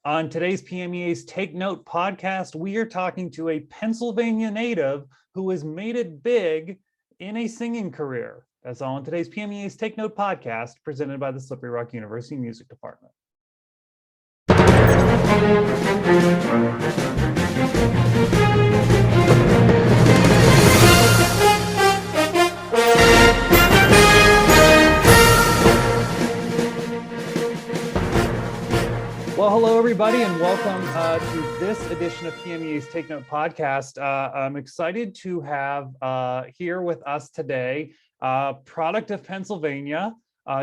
On today's PMEA's Take Note podcast, we are talking to a Pennsylvania native who has made it big in a singing career. That's all on today's PMEA's Take Note podcast, presented by the Slippery Rock University Music Department. Well, hello, everybody, and welcome to this edition of PMEA's Take Note podcast. I'm excited to have here with us today, product of Pennsylvania,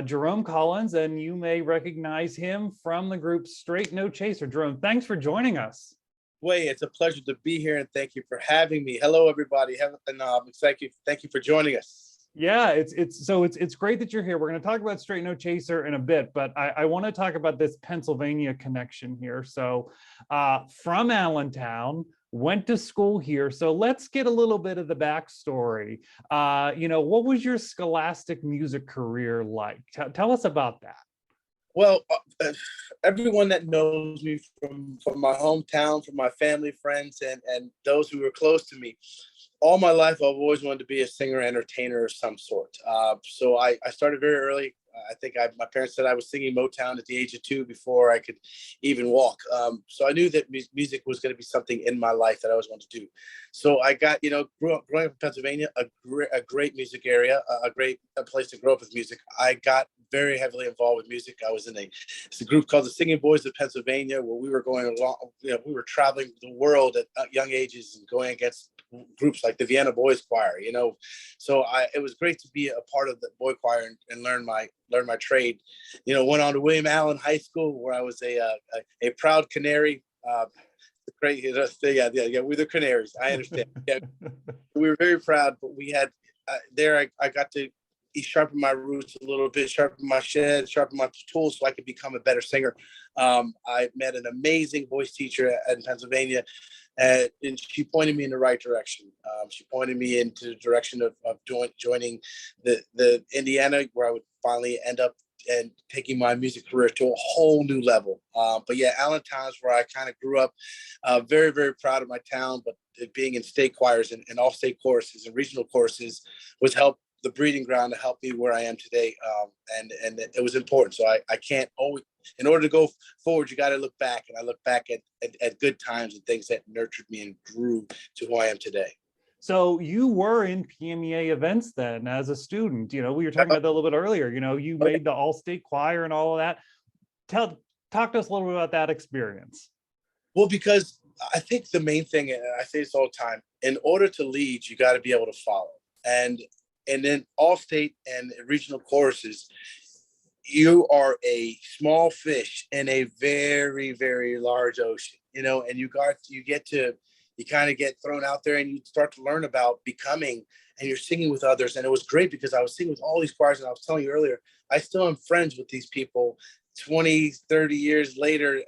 Jerome Collins, and you may recognize him from the group Straight No Chaser. Jerome, thanks for joining us. Way, it's a pleasure to be here, and thank you for having me. Hello, everybody, and I'm excited. Thank you for joining us. Yeah, it's great that you're here. We're going to talk about Straight No Chaser in a bit, but I want to talk about this Pennsylvania connection here. So from Allentown, went to school here. So let's get a little bit of the backstory. What was your scholastic music career like? Tell us about that. Well, everyone that knows me from my hometown, from my family, friends, and those who were close to me, all my life, I've always wanted to be a singer, entertainer of some sort. So I started very early. I think my parents said I was singing Motown at the age of 2 before I could even walk. So I knew that music was going to be something in my life that I always wanted to do. So I got, growing up in Pennsylvania, a great music area, a place to grow up with music. I got very heavily involved with music. I was in a group called the Singing Boys of Pennsylvania, where we were going along, we were traveling the world at young ages and going against groups like the Vienna Boys Choir, So it was great to be a part of the boy choir and learn my trade. Went on to William Allen High School, where I was a proud Canary. Great, we're the Canaries. I understand. Yeah, we were very proud, but we had I got to sharpen my roots a little bit, sharpen my shed, sharpen my tools so I could become a better singer. I met an amazing voice teacher in Pennsylvania, and she pointed me in the right direction. She pointed me into the direction of joining the Indiana, where I would finally end up and taking my music career to a whole new level. But yeah, Allentown is where I kind of grew up. Very, very proud of my town, but being in state choirs and all state choruses and regional choruses was the breeding ground to help me where I am today. And it was important. So I can't always, in order to go forward, you got to look back. And I look back at good times and things that nurtured me and grew to who I am today. So you were in PMEA events then as a student. We were talking about that a little bit earlier. You made the all-state choir and all of that. Talk to us a little bit about that experience. Well, because I think the main thing, and I say this all the time, in order to lead, you got to be able to follow. And then all state and regional choruses, you are a small fish in a very, very large ocean, and you kind of get thrown out there and you start to learn about becoming, and you're singing with others. And it was great because I was singing with all these choirs, and I was telling you earlier, I still am friends with these people 20, 30 years later,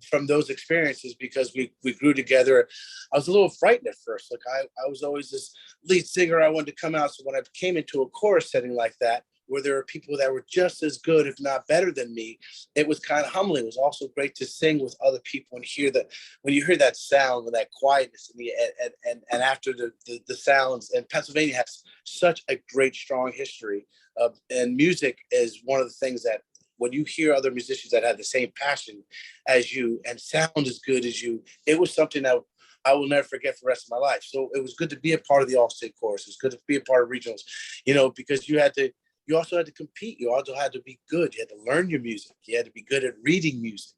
from those experiences, because we grew together. I was a little frightened at first. Like I was always this lead singer. I wanted to come out. So when I came into a chorus setting like that, where there are people that were just as good, if not better than me, it was kind of humbling. It was also great to sing with other people and hear that, when you hear that sound and that quietness and after the sounds. And Pennsylvania has such a great, strong history and music is one of the things that, when you hear other musicians that have the same passion as you and sound as good as you, it was something that I will never forget for the rest of my life. So it was good to be a part of the all-state chorus. It's good to be a part of regionals, because you also had to compete. You also had to be good. You had to learn your music. You had to be good at reading music.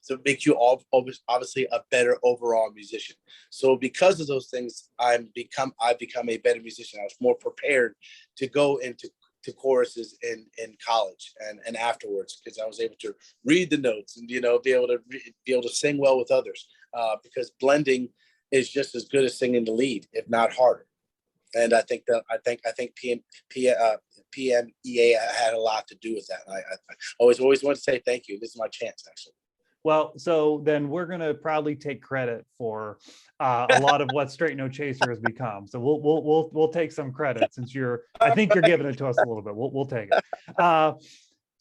So it makes you obviously a better overall musician. So because of those things, I've become a better musician. I was more prepared to go into choruses in college and afterwards, because I was able to read the notes and be able to sing well with others, because blending is just as good as singing the lead, if not harder. And I think PMEA had a lot to do with that. I always want to say thank you. This is my chance, actually. Well, so then we're going to proudly take credit for a lot of what Straight No Chaser has become. So we'll take some credit, since I think you're giving it to us a little bit. We'll take it.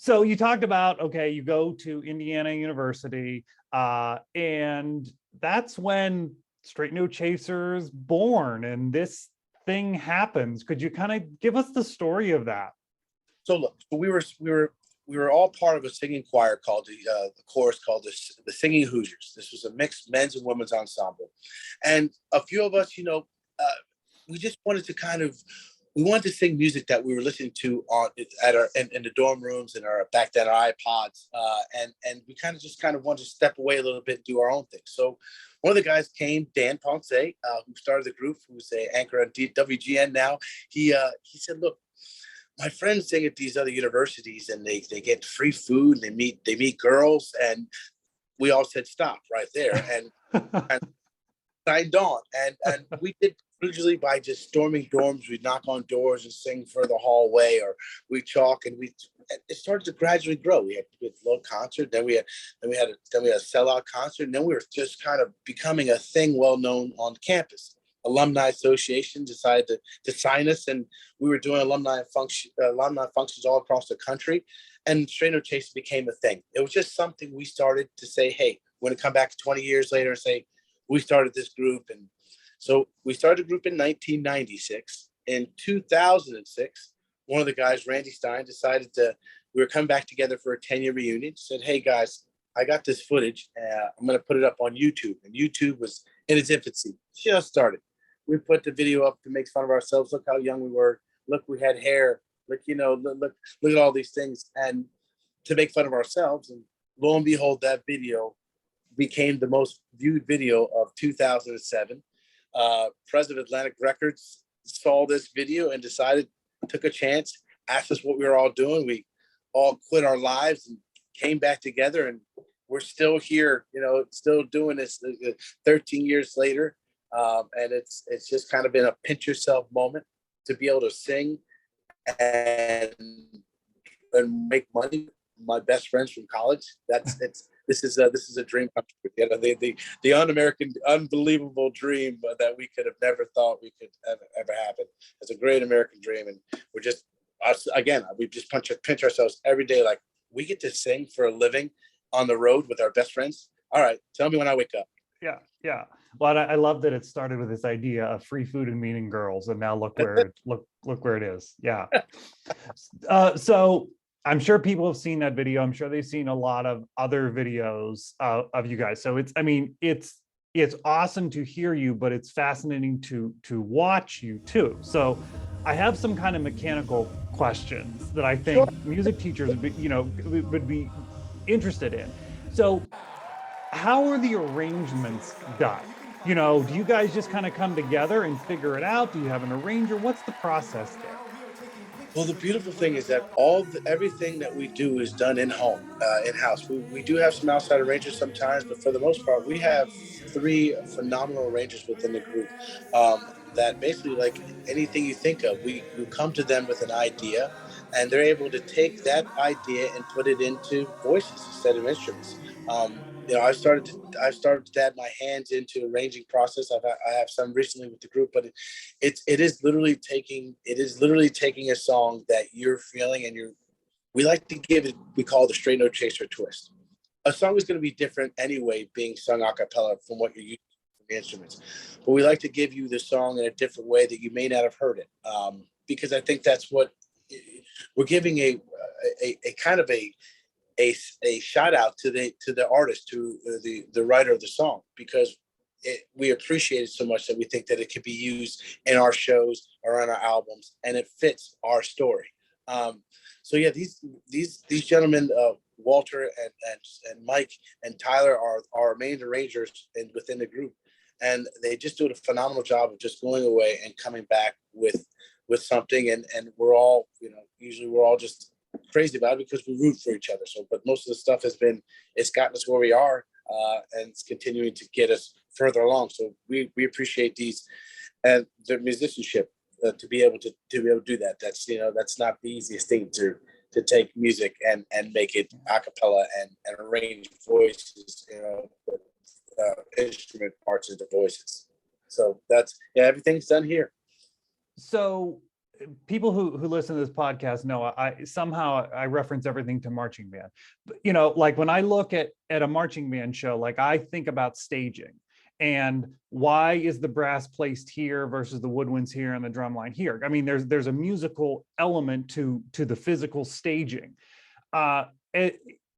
So you talked about, okay, you go to Indiana University, and that's when Straight No Chaser is born, and this thing happens. Could you kind of give us the story of that? So look, we were all part of a singing choir called the chorus called the Singing Hoosiers. This was a mixed men's and women's ensemble, and a few of us, we just wanted to we wanted to sing music that we were listening to in the dorm rooms and our back then our iPods, and we kind of wanted to step away a little bit and do our own thing. So one of the guys came, Dan Ponce, who started the group, who's an anchor on WGN now. He said, "Look, my friends sing at these other universities, and they get free food, and they meet girls," and we all said stop right there, and signed on, and we did usually by just storming dorms. We'd knock on doors and sing for the hallway, or we chalk, and it started to gradually grow. We had a little concert, then we had a sellout concert, and then we were just kind of becoming a thing well known on campus. Alumni Association decided to sign us, and we were doing alumni functions all across the country, and Straight No Chaser became a thing. It was just something we started to say, hey, we're going to come back 20 years later and say, we started this group. And so we started a group in 1996. In 2006, one of the guys, Randy Stein, we were coming back together for a 10-year reunion, said, hey guys, I got this footage. I'm going to put it up on YouTube. And YouTube was in its infancy, just started. We put the video up to make fun of ourselves. Look how young we were. Look, we had hair. Look, look at all these things. And to make fun of ourselves. And lo and behold, that video became the most viewed video of 2007. President of Atlantic Records saw this video and took a chance, asked us what we were all doing. We all quit our lives and came back together, and we're still here, still doing this 13 years later. And it's just kind of been a pinch yourself moment to be able to sing and make money. My best friends from college. This is a dream come true. The un-American, unbelievable dream that we could have never thought we could ever happen. It's a great American dream, and we're just us again. We just pinch ourselves every day, like we get to sing for a living on the road with our best friends. All right, tell me when I wake up. Yeah. Well, I love that it started with this idea of free food and meeting girls, and now look where it is. Yeah. So I'm sure people have seen that video. I'm sure they've seen a lot of other videos of you guys. So it's awesome to hear you, but it's fascinating to watch you too. So I have some kind of mechanical questions that I think music teachers would be interested in. So how are the arrangements done? Do you guys just kind of come together and figure it out? Do you have an arranger? What's the process there? Well, the beautiful thing is that everything that we do is done in-house. We do have some outside arrangers sometimes, but for the most part, we have 3 phenomenal arrangers within the group that basically, like anything you think of, we come to them with an idea, and they're able to take that idea and put it into voices instead of instruments. I've started to add my hands into arranging process. I have some recently with the group, but it is literally taking a song that you're feeling, and we like to give it, we call the Straight No Chaser twist. A song is going to be different anyway, being sung a cappella from what you're using from the instruments, but we like to give you the song in a different way that you may not have heard it, because I think that's what we're giving a kind of a shout out to the artist, to the writer of the song, because we appreciate it so much that we think that it could be used in our shows or on our albums, and it fits our story. So yeah, these gentlemen, Walter and Mike and Tyler are our main arrangers within the group, and they just do a phenomenal job of just going away and coming back with something, and we're all, usually we're all just crazy about it because we root for each other. So, but most of the stuff it's gotten us where we are, and it's continuing to get us further along. So we appreciate these and the musicianship to be able to do that. That's not the easiest thing to take music and make it a cappella and arrange voices, instrument parts into voices. So everything's done here. So people who listen to this podcast know I somehow I reference everything to marching band. But, you know, like when I look at a marching band show, like I think about staging and why is the brass placed here versus the woodwinds here and the drum line here. I mean, there's a musical element to the physical staging. Uh,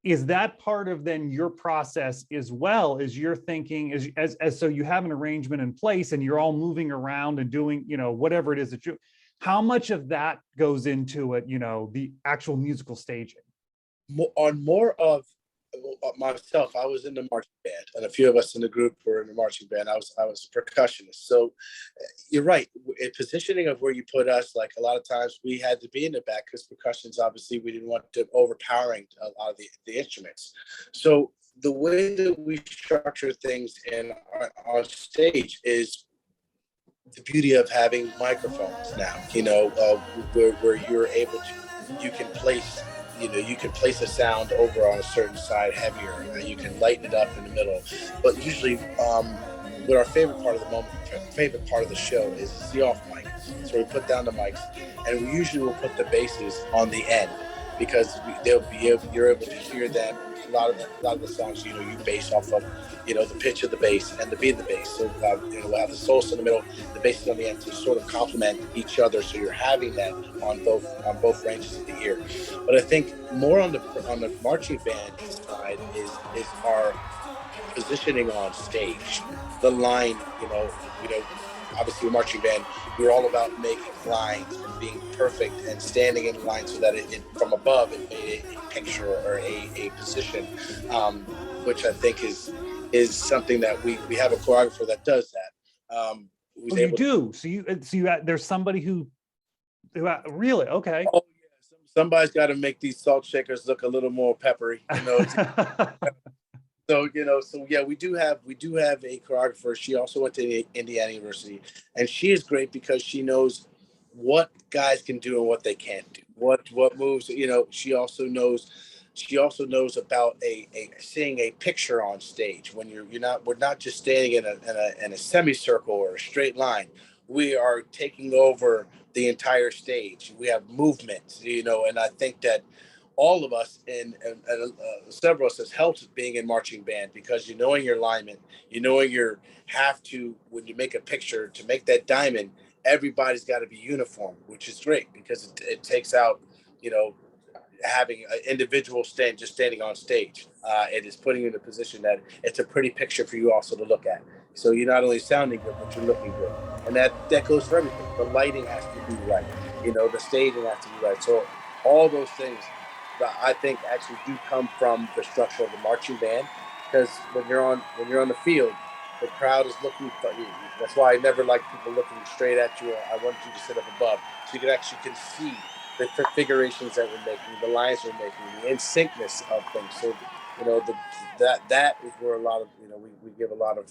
is that part of then your process as well as you're thinking as so you have an arrangement in place and you're all moving around and doing, you know, whatever it is that you, how much of that goes into it, you know, the actual musical staging? More of myself, I was in the marching band, and a few of us in the group were in the marching band. I was a percussionist. So you're right. In positioning of where you put us, like a lot of times we had to be in the back because percussions, obviously, we didn't want to overpowering a lot of the instruments. So the way that we structure things in our stage is the beauty of having microphones now, you know, where you're able to, you can place, you know, you can place a sound over on a certain side heavier, and you can lighten it up in the middle. But usually, what our favorite part of the moment, favorite part of the show is the off mic. So we put down the mics, and we usually will put the basses on the end because you're able to hear them. A lot of the songs, you know, you base off of, you know, the pitch of the bass and the beat of the bass. So you know, we'll have the soloist in the middle, the bass is on the end to sort of complement each other. So you're having that on both ranges of the ear. But I think more on the marching band side is our positioning on stage, the line. You know, obviously, a marching band, we're all about making lines and being perfect and standing in line so that it from above it made a picture or a position, which I think is something that we have a choreographer that does that. Who's able do so you there's somebody who really okay. Oh yeah, somebody's got to make these salt shakers look a little more peppery, you know. So, you know, so yeah, we do have a choreographer. She also went to Indiana University, and she is great because she knows what guys can do and what they can't do. What moves, you know. She also knows about a seeing a picture on stage when we're not just standing in a semicircle or a straight line. We are taking over the entire stage. We have movement, you know, and I think that all of us and several of us has helped being in marching band because you knowing your alignment, you knowing your have to when you make a picture to make that diamond, everybody's got to be uniform, which is great because it takes out, you know, having an individual standing on stage. It is putting you in a position that it's a pretty picture for you also to look at. So you're not only sounding good, but you're looking good, and that goes for everything. The lighting has to be right, you know, the staging has to be right. So all those things that I think actually do come from the structure of the marching band, because when you're on the field, the crowd is looking for you. That's why I never like people looking straight at you. I want you to sit up above so you can see the configurations that we're making, the lines we're making, the in syncness of things. So, you know, that is where a lot of, you know, we give a lot of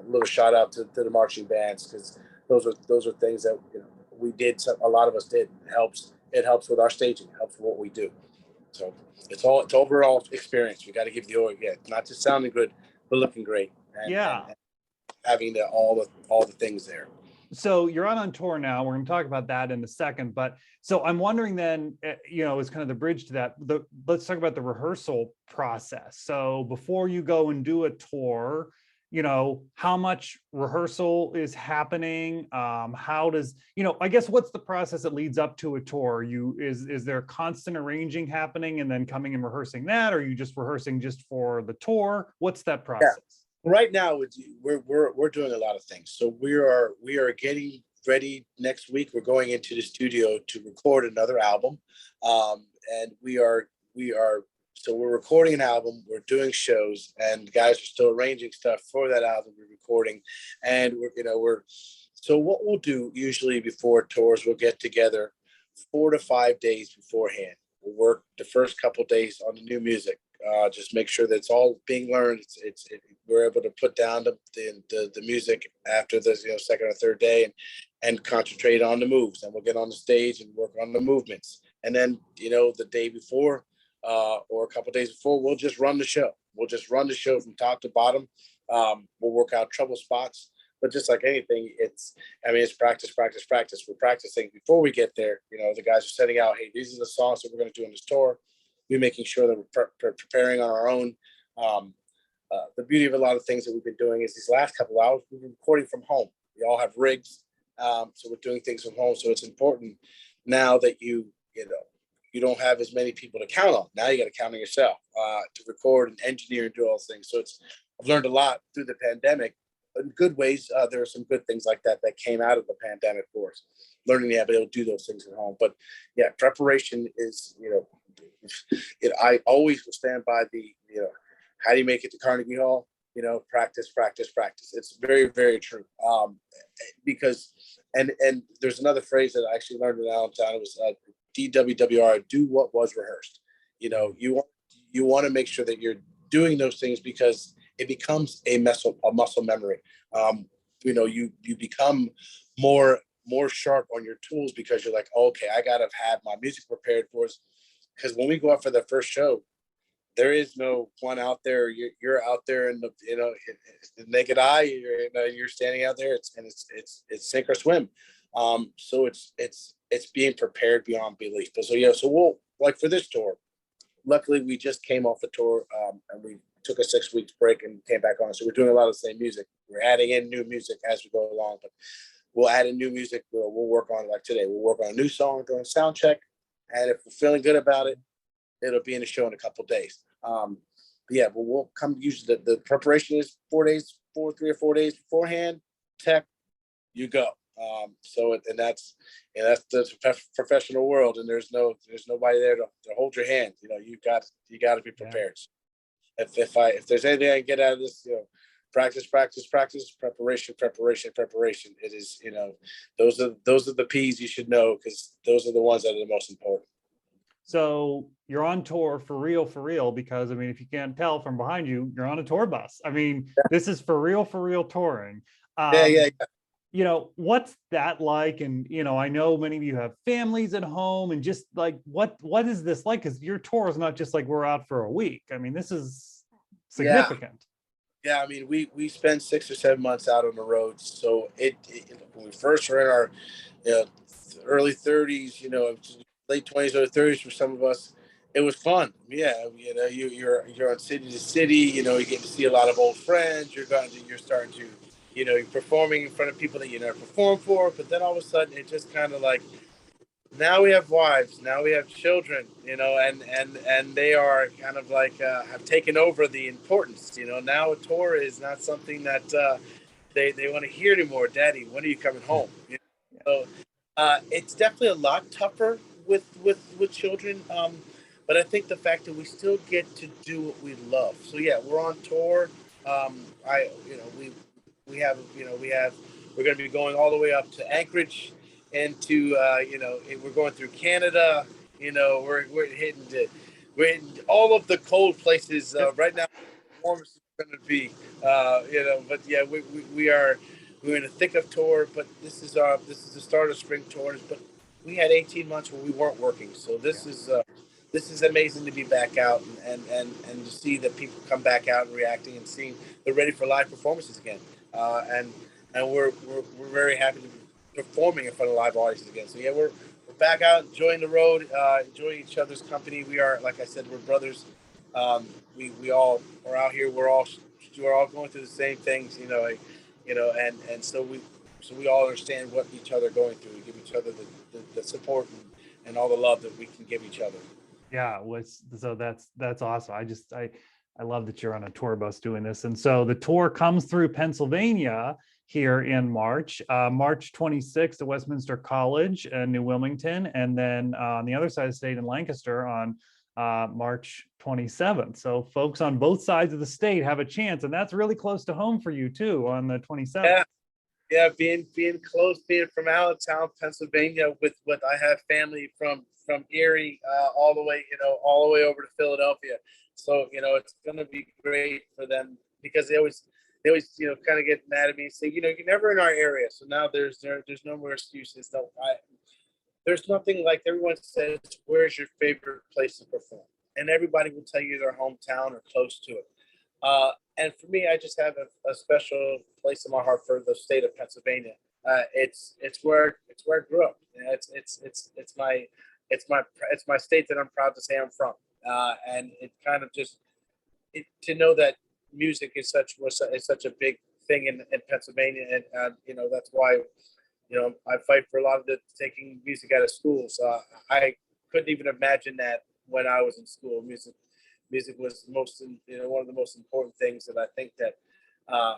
little shout out to the marching bands because those are things that, you know, we did. A lot of us did. It helps with our staging. It helps with what we do. So it's overall experience. We got to give not just sounding good, but looking great. And having all the things there. So you're on tour now. We're going to talk about that in a second. But so I'm wondering then, you know, as kind of the bridge to that, let's talk about the rehearsal process. So before you go and do a tour, you know, how much rehearsal is happening? How does, you know, I guess what's the process that leads up to a tour? Is there constant arranging happening and then coming and rehearsing that? Or are you just rehearsing just for the tour? What's that process? Yeah. Right now, we're doing a lot of things. So we are getting ready. Next week, we're going into the studio to record another album, and we're recording an album. We're doing shows, and guys are still arranging stuff for that album we're recording. And so what we'll do usually before tours, we'll get together 4 to 5 days beforehand. We'll work the first couple days on the new music. Just make sure that it's all being learned. We're able to put down the music after the second or third day and concentrate on the moves. And we'll get on the stage and work on the movements. And then the day before or a couple of days before, we'll just run the show. We'll just run the show from top to bottom. We'll work out trouble spots. But just like anything, it's practice, practice, practice. We're practicing before we get there. The guys are setting out, hey, these are the songs that we're going to do on this tour. We're making sure that we're preparing on our own. The beauty of a lot of things that we've been doing is these last couple of hours, we've been recording from home. We all have rigs. So we're doing things from home. So it's important now that you don't have as many people to count on. Now you got to count on yourself to record and engineer and do all those things. So I've learned a lot through the pandemic in good ways. There are some good things like that came out of the pandemic for us, learning to be able to do those things at home. But yeah, preparation is, I always will stand by how do you make it to Carnegie Hall? Practice, practice, practice. It's very, very true. Because, and there's another phrase that I actually learned in Allentown. It was DWWR, do what was rehearsed. You want to make sure that you're doing those things because it becomes a muscle memory. You become more sharp on your tools because you're like, okay, I gotta have my music prepared for us. Because when we go out for the first show, there is no one out there. You're out there in the naked eye. You're standing out there. It's sink or swim. So it's being prepared beyond belief. But so we'll, like for this tour. Luckily, we just came off the tour and we took a 6 weeks break and came back on. So we're doing a lot of the same music. We're adding in new music as we go along. But we'll add in new music. We'll work on it like today. We'll work on a new song during sound check, and if we're feeling good about it, it'll be in the show in a couple of days. But we'll come. Usually the preparation is 3 or 4 days beforehand. Tech, you go. That's the professional world, and there's nobody there to hold your hand. You got to be prepared. Yeah. If there's anything I can get out of this, practice, practice, practice, preparation, preparation, preparation. It is, those are the P's you should know, because those are the ones that are the most important. So you're on tour for real, because if you can't tell from behind you, you're on a tour bus. This is for real touring. Yeah. What's that like? And, I know many of you have families at home, and just like, what is this like? Because your tour is not just like we're out for a week. This is significant. Yeah. We spend 6 or 7 months out on the road. So when we first were in our early 30s, late 20s or 30s for some of us, it was fun. Yeah, you're on city to city. You get to see a lot of old friends. You're starting to, you're performing in front of people that you never performed for. But then all of a sudden, it just kind of like, now we have wives, now we have children, and they are kind of like have taken over the importance. Now a tour is not something that they want to hear anymore. Daddy, when are you coming home? So it's definitely a lot tougher with children, but I think the fact that we still get to do what we love. So yeah, we're on tour. We're going to be going all the way up to Anchorage, and to we're going through Canada. We're hitting all of the cold places right now. Performance is going to be but yeah, we're in the thick of tour. But this is the start of spring tours. But we had 18 months where we weren't working, so this is amazing to be back out and to see that people come back out and reacting and seeing they're ready for live performances again. And we're very happy to be performing in front of live audiences again. So yeah, we're back out, enjoying the road, enjoying each other's company. We are, like I said, we're brothers. We all are out here. We're all going through the same things, and so we all understand what each other are going through. We give each other the support and all the love that we can give each other. Yeah, so that's awesome. I love that you're on a tour bus doing this. And so the tour comes through Pennsylvania here in March 26th at Westminster College in New Wilmington, and then on the other side of the state in Lancaster on March 27th. So folks on both sides of the state have a chance, and that's really close to home for you too on the 27th. Yeah, being close, being from Allentown, Pennsylvania, with what I have family from Erie all the way over to Philadelphia. So it's going to be great for them, because they always kind of get mad at me and say, you're never in our area. So now there's no more excuses. No, there's nothing like, everyone says, where's your favorite place to perform? And everybody will tell you their hometown or close to it. And for me, I just have a special place in my heart for the state of Pennsylvania. It's where I grew up. You know, it's my state that I'm proud to say I'm from. And it kind of just to know that music is such a big thing in Pennsylvania, and that's why I fight for a lot of taking music out of schools. I couldn't even imagine that when I was in school. Music was one of the most important things, that I think that uh,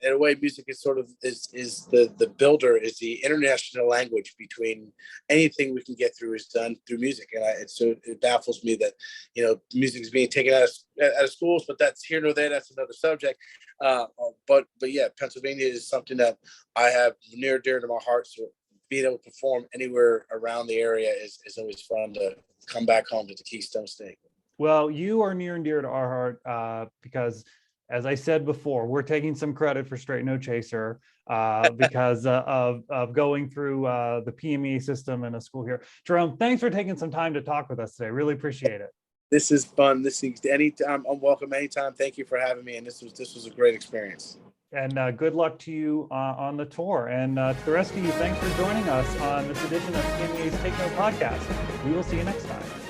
in a way, music is sort of is the builder, is the international language between anything we can get through is done through music. And it baffles me that music is being taken out of schools, but that's here nor there. That's another subject. But yeah, Pennsylvania is something that I have near and dear to my heart. So being able to perform anywhere around the area is always fun to come back home to the Keystone State. Well, you are near and dear to our heart because, as I said before, we're taking some credit for Straight No Chaser because of going through the PMEA system in a school here. Jerome, thanks for taking some time to talk with us today. Really appreciate it. This is fun. Anytime, I'm welcome anytime. Thank you for having me. And this was a great experience. And good luck to you on the tour. And to the rest of you, thanks for joining us on this edition of PMEA's Take Note podcast. We will see you next time.